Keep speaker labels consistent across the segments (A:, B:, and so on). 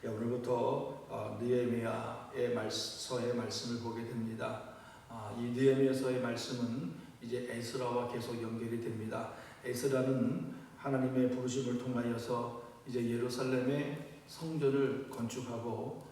A: 오늘부터 느헤미야의 서의 말씀을 보게 됩니다. 이 느헤미야서의 말씀은 이제 에스라와 계속 연결이 됩니다. 에스라는 하나님의 부르심을 통하여서 이제 예루살렘의 성전을 건축하고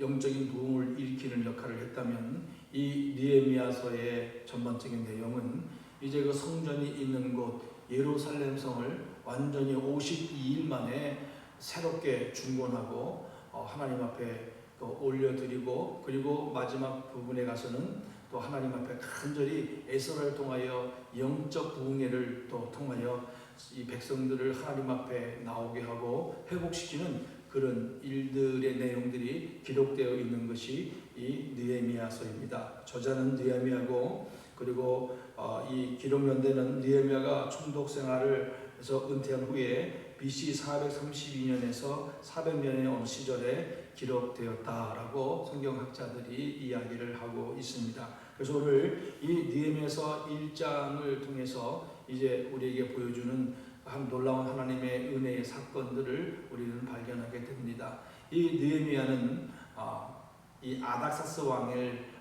A: 영적인 부흥을 일으키는 역할을 했다면, 이 느헤미야서의 전반적인 내용은 이제 그 성전이 있는 곳 예루살렘 성을 완전히 52일 만에 새롭게 중건하고 하나님 앞에 또 올려드리고, 그리고 마지막 부분에 가서는 또 하나님 앞에 간절히 에스라를 통하여 영적 부흥회를 또 통하여 이 백성들을 하나님 앞에 나오게 하고 회복시키는 그런 일들의 내용들이 기록되어 있는 것이 이 느헤미야서입니다. 저자는 느헤미야고, 그리고 이 기록 연대는 느헤미야가 총독 생활을 해서 은퇴한 후에 BC 432년에서 400년의 어느 시절에 기록되었다라고 성경학자들이 이야기를 하고 있습니다. 그래서 오늘 이 느헤미야서 1장을 통해서 이제 우리에게 보여주는 한 놀라운 하나님의 은혜의 사건들을 우리는 발견하게 됩니다. 이 느헤미야는 이 아닥사스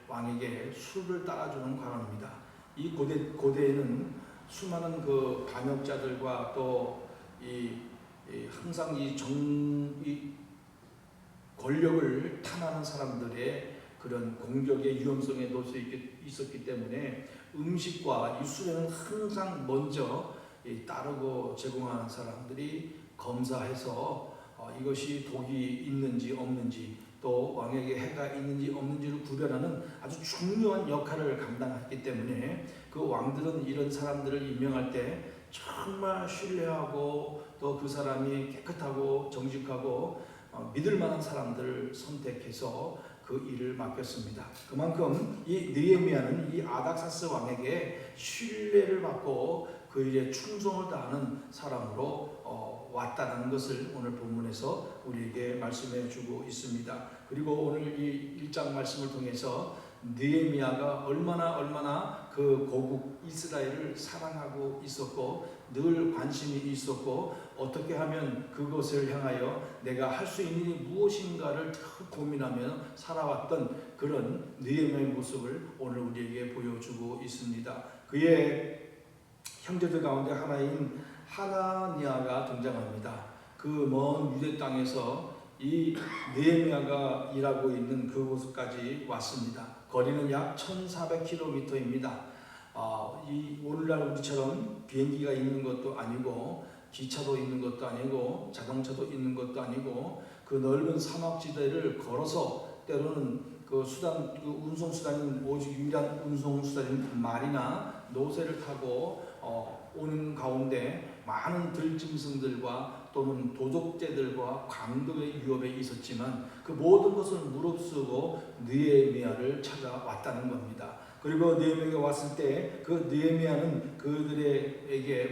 A: 왕에게 술을 따라주는 관원입니다. 이 고대에는 수많은 그 반역자들과 또 항상 이 권력을 탐하는 사람들의 그런 공격의 위험성에 놓여 있었기 때문에 음식과 이 술에는 항상 먼저 따르고 제공하는 사람들이 검사해서 이것이 독이 있는지 없는지, 또 왕에게 해가 있는지 없는지를 구별하는 아주 중요한 역할을 감당했기 때문에 그 왕들은 이런 사람들을 임명할 때 정말 신뢰하고 또 그 사람이 깨끗하고 정직하고 믿을 만한 사람들을 선택해서 그 일을 맡겼습니다. 그만큼 이 느헤미야는 이 아닥사스 왕에게 신뢰를 받고 그 일에 충성을 다하는 사람으로 왔다는 것을 오늘 본문에서 우리에게 말씀해 주고 있습니다. 그리고 오늘 이 1장 말씀을 통해서 느헤미야가 얼마나 그 고국 이스라엘을 사랑하고 있었고 늘 관심이 있었고 어떻게 하면 그것을 향하여 내가 할 수 있는 일이 무엇인가를 고민하며 살아왔던 그런 느헤미야의 모습을 오늘 우리에게 보여주고 있습니다. 그의 형제들 가운데 하나인 하나니아가 등장합니다. 그 먼 유대 땅에서 이 느헤미야가 일하고 있는 그곳까지 왔습니다. 거리는 약 1400km입니다. 이 오늘날 우리처럼 비행기가 있는 것도 아니고 기차도 있는 것도 아니고 자동차도 있는 것도 아니고 그 넓은 사막지대를 걸어서 때로는 그 운송수단인 오직 유일한 운송수단인 말이나 노새를 타고 오는 가운데 많은 들짐승들과 또는 도적제들과 강도의 위협에 있었지만 그 모든 것을 무릅쓰고 느헤미야를 찾아왔다는 겁니다. 그리고 느헤미야가 왔을 때 그 느헤미야는 그들에게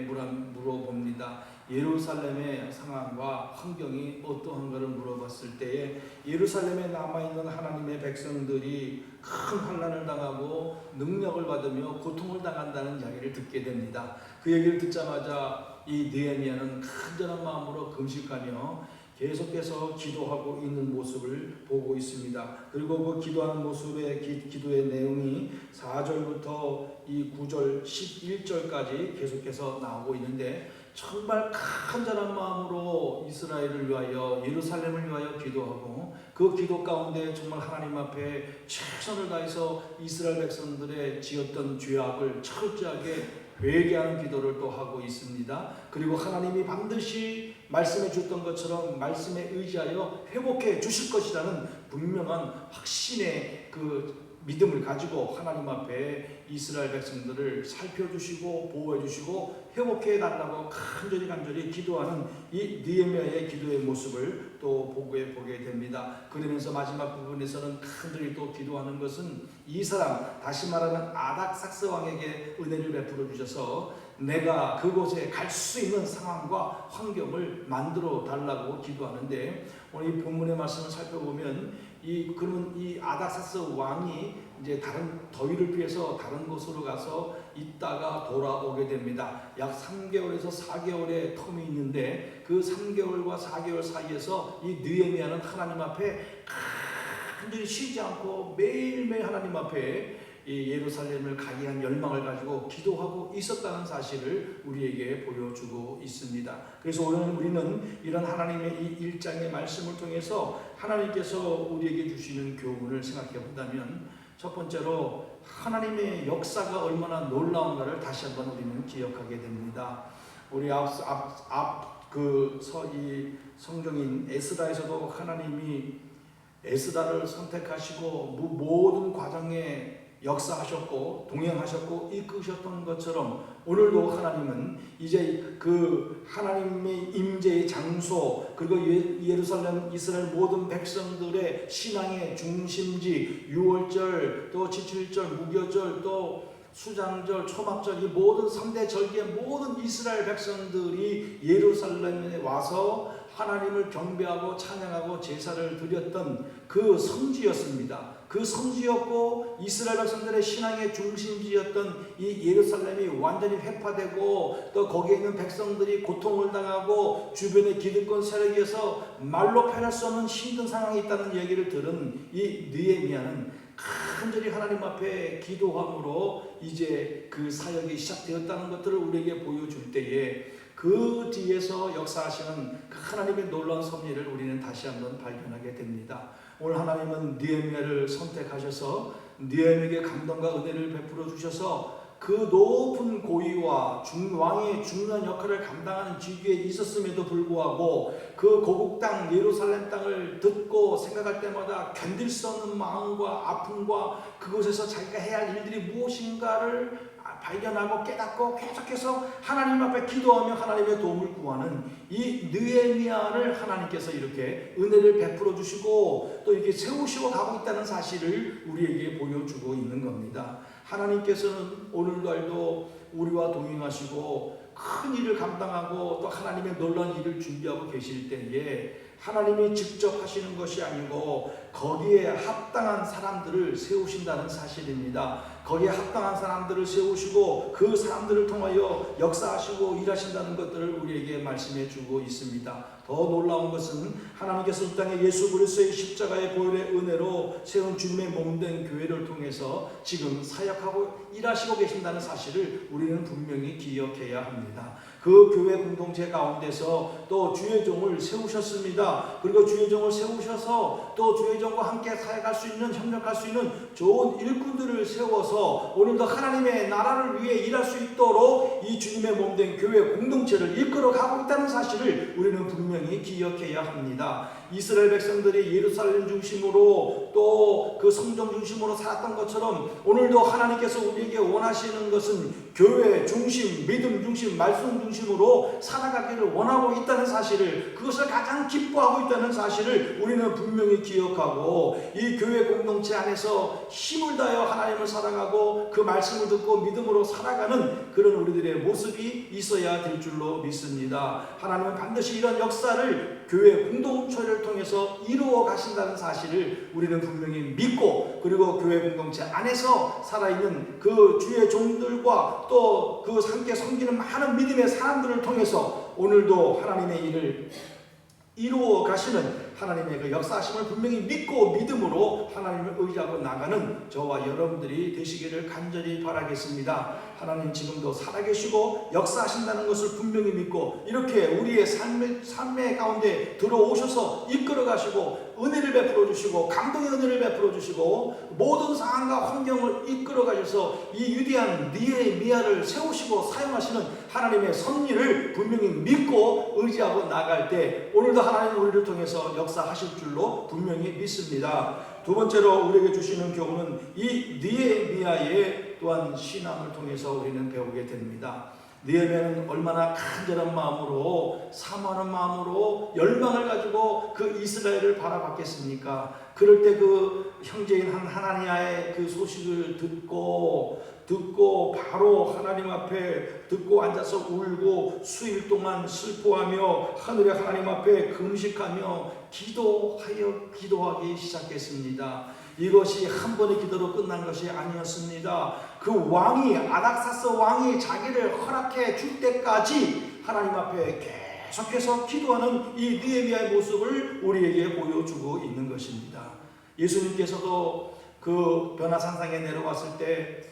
A: 물어봅니다. 예루살렘의 상황과 환경이 어떠한가를 물어봤을 때에 예루살렘에 남아있는 하나님의 백성들이 큰 환난을 당하고 능력을 받으며 고통을 당한다는 이야기를 듣게 됩니다. 그 얘기를 듣자마자 이 느헤미야는 간절한 마음으로 금식하며 계속해서 기도하고 있는 모습을 보고 있습니다. 그리고 그 기도하는 모습의 기도의 내용이 4절부터 이 9절 11절까지 계속해서 나오고 있는데 정말 간절한 마음으로 이스라엘을 위하여 예루살렘을 위하여 기도하고 그 기도 가운데 정말 하나님 앞에 최선을 다해서 이스라엘 백성들의 지었던 죄악을 철저하게 회개하는 기도를 또 하고 있습니다. 그리고 하나님이 반드시 말씀해 줬던 것처럼 말씀에 의지하여 회복해 주실 것이라는 분명한 확신의 그 믿음을 가지고 하나님 앞에 이스라엘 백성들을 살펴주시고 보호해주시고 회복해 달라고 간절히 기도하는 이 느헤미야의 기도의 모습을 또 보게 됩니다. 그러면서 마지막 부분에서는 간절히 또 기도하는 것은 이 사람, 다시 말하는 아닥사스 왕에게 은혜를 베풀어 주셔서 내가 그곳에 갈 수 있는 상황과 환경을 만들어 달라고 기도하는데, 오늘 이 본문의 말씀을 살펴보면 그러면 이 아닥사스 왕이 이제 다른 더위를 피해서 다른 곳으로 가서 있다가 돌아오게 됩니다. 약 3개월에서 4개월의 텀이 있는데 그 3개월과 4개월 사이에서 이 느헤미야는 하나님 앞에 간절히 쉬지 않고 매일매일 하나님 앞에 이 예루살렘을 가기 위한 열망을 가지고 기도하고 있었다는 사실을 우리에게 보여주고 있습니다. 그래서 오늘 우리는 이런 하나님의 이 1장의 말씀을 통해서 하나님께서 우리에게 주시는 교훈을 생각해 본다면, 첫 번째로 하나님의 역사가 얼마나 놀라운가를 다시 한번 우리는 기억하게 됩니다. 우리 이 성경인 에스라에서도 하나님이 에스라를 선택하시고 모든 과정에 역사하셨고 동행하셨고 이끄셨던 것처럼 오늘도 하나님은 이제 그 하나님의 임재의 장소, 그리고 예루살렘 이스라엘 모든 백성들의 신앙의 중심지, 유월절, 또 지칠절, 무교절, 또 수장절, 초막절, 이 모든 3대 절기의 모든 이스라엘 백성들이 예루살렘에 와서 하나님을 경배하고 찬양하고 제사를 드렸던 그 성지였습니다. 그 성지였고 이스라엘 백성들의 신앙의 중심지였던 이 예루살렘이 완전히 회파되고 또 거기에 있는 백성들이 고통을 당하고 주변의 기득권 세력에서 말로 표현할 수 없는 힘든 상황이 있다는 얘기를 들은 이 느헤미야는 간절히 하나님 앞에 기도함으로 이제 그 사역이 시작되었다는 것들을 우리에게 보여줄 때에 그 뒤에서 역사하시는 그 하나님의 놀라운 섭리를 우리는 다시 한번 발견하게 됩니다. 오늘 하나님은 느헤미야를 선택하셔서 느헤미야에게 감동과 은혜를 베풀어 주셔서 그 높은 고위와 왕의 중요한 역할을 감당하는 지위에 있었음에도 불구하고 그 고국 땅 예루살렘 땅을 듣고 생각할 때마다 견딜 수 없는 마음과 아픔과 그곳에서 자기가 해야 할 일들이 무엇인가를 발견하고 깨닫고 계속해서 하나님 앞에 기도하며 하나님의 도움을 구하는 이 느헤미야를 하나님께서 이렇게 은혜를 베풀어 주시고 또 이렇게 세우시고 가고 있다는 사실을 우리에게 보여주고 있는 겁니다. 하나님께서는 오늘날도 우리와 동행하시고 큰 일을 감당하고 또 하나님의 놀라운 일을 준비하고 계실 때에 하나님이 직접 하시는 것이 아니고 거기에 합당한 사람들을 세우신다는 사실입니다. 거기에 합당한 사람들을 세우시고 그 사람들을 통하여 역사하시고 일하신다는 것들을 우리에게 말씀해 주고 있습니다. 더 놀라운 것은 하나님께서 이 땅에 예수 그리스도의 십자가의 보혈의 은혜로 세운 주님의 몸된 교회를 통해서 지금 사역하고 일하시고 계신다는 사실을 우리는 분명히 기억해야 합니다. 그 교회 공동체 가운데서 또 주의 종을 세우셨습니다. 그리고 주의 종을 세우셔서 또 주의 종과 함께 사역할 수 있는, 협력할 수 있는 좋은 일꾼들을 세워서 오늘도 하나님의 나라를 위해 일할 수 있도록 이 주님의 몸된 교회 공동체를 이끌어 가고 있다는 사실을 우리는 분명히 기억해야 합니다. 이스라엘 백성들이 예루살렘 중심으로 또 그 성전 중심으로 살았던 것처럼 오늘도 하나님께서 우리에게 원하시는 것은 교회 중심, 믿음 중심, 말씀 중심으로 살아가기를 원하고 있다는 사실을, 그것을 가장 기뻐하고 있다는 사실을 우리는 분명히 기억하고 이 교회 공동체 안에서 힘을 다하여 하나님을 사랑하고 그 말씀을 듣고 믿음으로 살아가는 그런 우리들의 모습이 있어야 될 줄로 믿습니다. 하나님은 반드시 이런 역사를 교회 공동체를 통해서 이루어 가신다는 사실을 우리는 분명히 믿고, 그리고 교회 공동체 안에서 살아있는 그 주의 종들과 또 그 함께 섬기는 많은 믿음의 사람들을 통해서 오늘도 하나님의 일을 이루어 가시는 하나님의 그 역사하심을 분명히 믿고 믿음으로 하나님을 의지하고 나가는 저와 여러분들이 되시기를 간절히 바라겠습니다. 하나님 지금도 살아계시고 역사하신다는 것을 분명히 믿고 이렇게 우리의 삶의 가운데 들어오셔서 이끌어 가시고 은혜를 베풀어 주시고 감동의 은혜를 베풀어 주시고 모든 상황과 환경을 이끌어 가셔서 이 위대한 느헤미야를 세우시고 사용하시는 하나님의 섭리를 분명히 믿고 의지하고 나갈 때 오늘도 하나님 우리를 통해서 역사하실 줄로 분명히 믿습니다. 두 번째로 우리에게 주시는 교훈은 이 느헤미야의 또한 신앙을 통해서 우리는 배우게 됩니다. 느헤미야는 얼마나 간절한 마음으로 사모하는 마음으로 열망을 가지고 그 이스라엘을 바라봤겠습니까? 그럴 때 그 형제인 하나니아의 그 소식을 듣고 바로 하나님 앞에 듣고 앉아서 울고 수일 동안 슬퍼하며 하늘의 하나님 앞에 금식하며 기도하기 시작했습니다. 이것이 한 번의 기도로 끝난 것이 아니었습니다. 그 왕이 아닥사스 왕이 자기를 허락해 줄 때까지 하나님 앞에 계속해서 기도하는 이 느헤미야의 모습을 우리에게 보여주고 있는 것입니다. 예수님께서도 그 변화산상에 내려왔을 때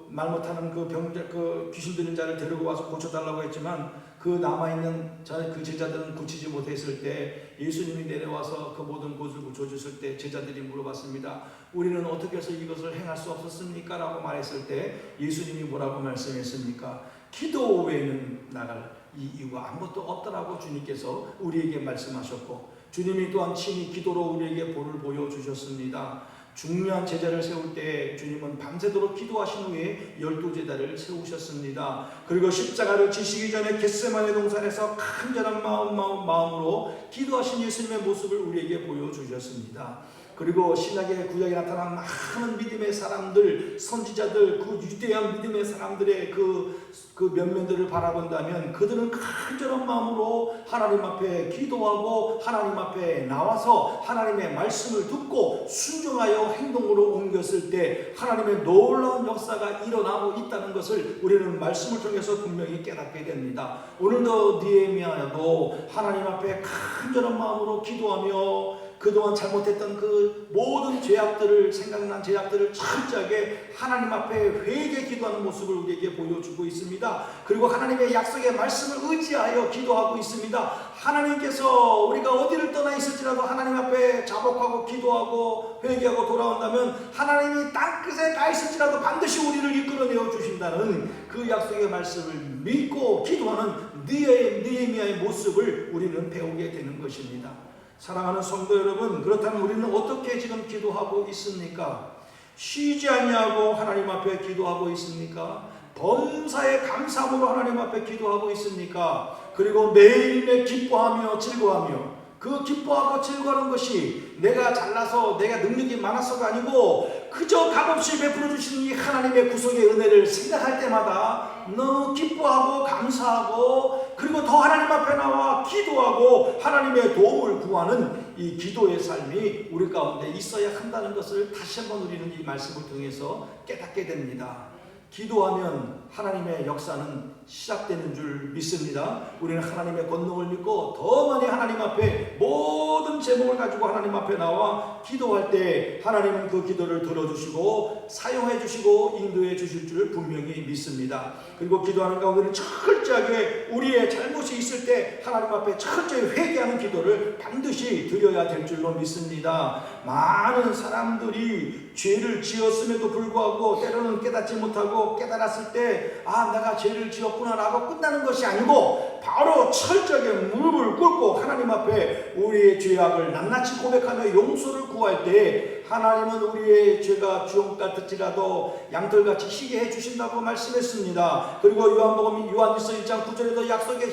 A: 말 못하는 그 귀신 들린 자를 데리고 와서 고쳐달라고 했지만 그 남아있는 그 제자들은 고치지 못했을 때 예수님이 내려와서 그 모든 곳을 고쳐주실 때 제자들이 물어봤습니다. 우리는 어떻게 해서 이것을 행할 수 없었습니까? 라고 말했을 때 예수님이 뭐라고 말씀했습니까? 기도 외에는 나갈 이 이유가 아무것도 없더라고 주님께서 우리에게 말씀하셨고, 주님이 또한 친히 기도로 우리에게 볼을 보여주셨습니다. 중요한 제자를 세울 때 주님은 밤새도록 기도하신 후에 12제자를 세우셨습니다. 그리고 십자가를 지시기 전에 겟세마네 동산에서 간절한 마음으로 기도하신 예수님의 모습을 우리에게 보여주셨습니다. 그리고 신약의 구약에 나타난 많은 믿음의 사람들, 선지자들, 그 위대한 믿음의 사람들의 그 면면들을 바라본다면 그들은 간절한 마음으로 하나님 앞에 기도하고 하나님 앞에 나와서 하나님의 말씀을 듣고 순종하여 행동으로 옮겼을 때 하나님의 놀라운 역사가 일어나고 있다는 것을 우리는 말씀을 통해서 분명히 깨닫게 됩니다. 오늘도 느헤미야도 하나님 앞에 간절한 마음으로 기도하며 그동안 잘못했던 그 모든 죄악들을, 생각난 죄악들을 철저하게 하나님 앞에 회개 기도하는 모습을 우리에게 보여주고 있습니다. 그리고 하나님의 약속의 말씀을 의지하여 기도하고 있습니다. 하나님께서 우리가 어디를 떠나 있을지라도 하나님 앞에 자복하고 기도하고 회개하고 돌아온다면 하나님이 땅끝에 가 있을지라도 반드시 우리를 이끌어내어 주신다는 그 약속의 말씀을 믿고 기도하는 느헤미야의 모습을 우리는 배우게 되는 것입니다. 사랑하는 성도 여러분, 그렇다면 우리는 어떻게 지금 기도하고 있습니까? 쉬지 않냐고 하나님 앞에 기도하고 있습니까? 범사에 감사함으로 하나님 앞에 기도하고 있습니까? 그리고 매일매일 기뻐하며 즐거워하며, 그 기뻐하고 즐거워하는 것이 내가 잘나서 내가 능력이 많아서가 아니고 그저 값없이 베풀어 주시는 이 하나님의 구속의 은혜를 생각할 때마다 너무 기뻐하고 감사하고, 그리고 더 하나님 앞에 나와 기도하고 하나님의 도움을 구하는 이 기도의 삶이 우리 가운데 있어야 한다는 것을 다시 한번 우리는 이 말씀을 통해서 깨닫게 됩니다. 기도하면 하나님의 역사는 시작되는 줄 믿습니다. 우리는 하나님의 권능을 믿고 더 많이 하나님 앞에 모든 제목을 가지고 하나님 앞에 나와 기도할 때 하나님은 그 기도를 들어주시고 사용해 주시고 인도해 주실 줄 분명히 믿습니다. 그리고 기도하는 가운데는 철저하게 우리의 잘못이 있을 때 하나님 앞에 철저히 회개하는 기도를 반드시 드려야 될 줄로 믿습니다. 많은 사람들이 죄를 지었음에도 불구하고 때로는 깨닫지 못하고 깨달았을 때 내가 죄를 지었구나 라고 끝나는 것이 아니고 바로 철저하게 무릎을 꿇고 하나님 앞에 우리의 죄악을 낱낱이 고백하며 용서를 구할 때 하나님은 우리의 죄가 주홍 같을지라도 양털같이 희게 해주신다고 말씀했습니다. 그리고 요한일서 1장 9절에도 약속의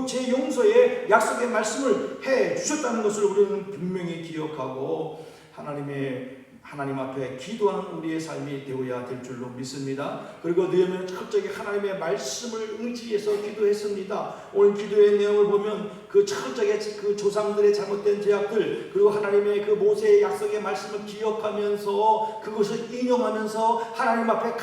A: 제 용서의 약속의 말씀을 해주셨다는 것을 우리는 분명히 기억하고 하나님 앞에 기도하는 우리의 삶이 되어야 될 줄로 믿습니다. 그리고 느헤미야는 철저하게 하나님의 말씀을 의지해서 기도했습니다. 오늘 기도의 내용을 보면 그 철저하게 그 조상들의 잘못된 죄악들, 그리고 하나님의 그 모세의 약속의 말씀을 기억하면서 그것을 인용하면서 하나님 앞에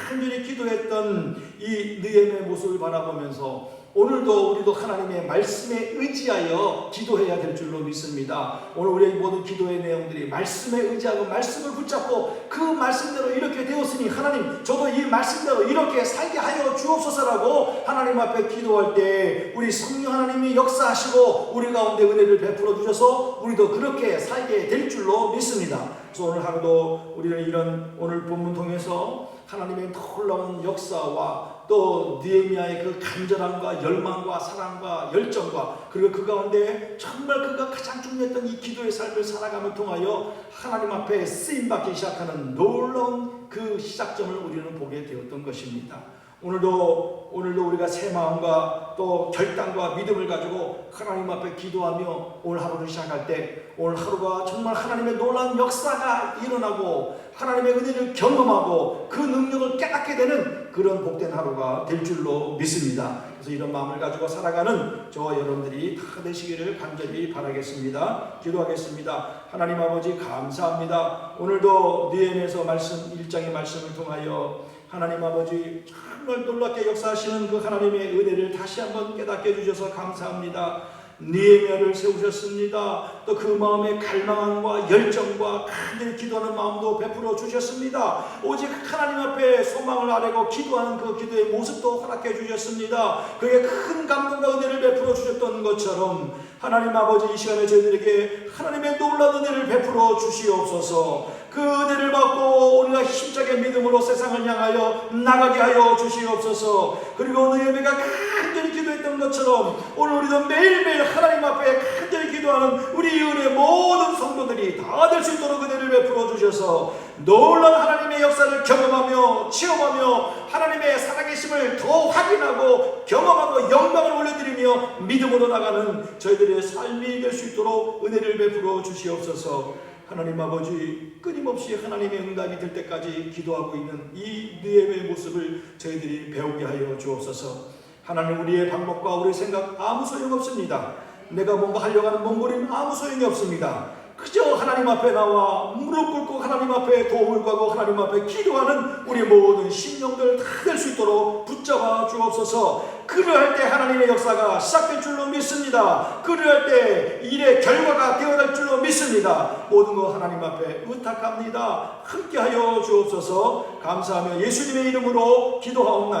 A: 간절히 기도했던 이 느헤미야의 모습을 바라보면서 오늘도 우리도 하나님의 말씀에 의지하여 기도해야 될 줄로 믿습니다. 오늘 우리의 모든 기도의 내용들이 말씀에 의지하고 말씀을 붙잡고 그 말씀대로 이렇게 되었으니 하나님 저도 이 말씀대로 이렇게 살게 하여 주옵소서라고 하나님 앞에 기도할 때 우리 성령 하나님이 역사하시고 우리 가운데 은혜를 베풀어 주셔서 우리도 그렇게 살게 될 줄로 믿습니다. 그래서 오늘 하루도 우리는 이런 오늘 본문 통해서 하나님의 놀라운 역사와 또 느헤미야의 그 간절함과 열망과 사랑과 열정과 그리고 그 가운데 정말 그가 가장 중요했던 이 기도의 삶을 살아감을 통하여 하나님 앞에 쓰임받기 시작하는 놀라운 그 시작점을 우리는 보게 되었던 것입니다. 오늘도 우리가 새 마음과 또 결단과 믿음을 가지고 하나님 앞에 기도하며 오늘 하루를 시작할 때 오늘 하루가 정말 하나님의 놀라운 역사가 일어나고 하나님의 은혜를 경험하고 그 능력을 깨닫게 되는 그런 복된 하루가 될 줄로 믿습니다. 그래서 이런 마음을 가지고 살아가는 저와 여러분들이 다 되시기를 간절히 바라겠습니다. 기도하겠습니다. 하나님 아버지 감사합니다. 오늘도 느헤미야서 말씀 1장의 말씀을 통하여 하나님 아버지 정말 놀랍게 역사하시는 그 하나님의 은혜를 다시 한번 깨닫게 해주셔서 감사합니다. 느헤미야를 세우셨습니다. 또 그 마음의 갈망과 열정과 간절히 기도하는 마음도 베풀어 주셨습니다. 오직 하나님 앞에 소망을 아뢰고 기도하는 그 기도의 모습도 허락해 주셨습니다. 그에게 큰 감동과 은혜를 베풀어 주셨던 것처럼 하나님 아버지 이 시간에 저희들에게 하나님의 놀라운 은혜를 베풀어 주시옵소서. 그 은혜를 받고 우리가 힘차게 믿음으로 세상을 향하여 나가게 하여 주시옵소서. 그리고 느헤미야가 간절히 기도했던 것처럼 오늘 우리도 매일매일 하나님 앞에 간절히 기도하는 우리 은혜의 모든 성도들이 다 될 수 있도록 은혜를 베풀어 주셔서 놀라운 하나님의 역사를 경험하며 체험하며 하나님의 살아계심을 더 확인하고 경험하고 영광을 올려드리며 믿음으로 나가는 저희들의 삶이 될 수 있도록 은혜를 베풀어 주시옵소서. 하나님 아버지 끊임없이 하나님의 응답이 될 때까지 기도하고 있는 이 느헤미야의 모습을 저희들이 배우게 하여 주옵소서. 하나님 우리의 방법과 우리의 생각 아무 소용없습니다. 내가 뭔가 하려고 하는 몸부림 아무 소용이 없습니다. 그저 하나님 앞에 나와 무릎 꿇고 하나님 앞에 도움을 구하고 하나님 앞에 기도하는 우리 모든 심령들 다 될 수 있도록 붙잡아 주옵소서. 그러할 때 하나님의 역사가 시작될 줄로 믿습니다. 그러할 때 일의 결과가 되어갈 줄로 믿습니다. 모든 것 하나님 앞에 의탁합니다. 함께하여 주옵소서. 감사하며 예수님의 이름으로 기도하옵나이다.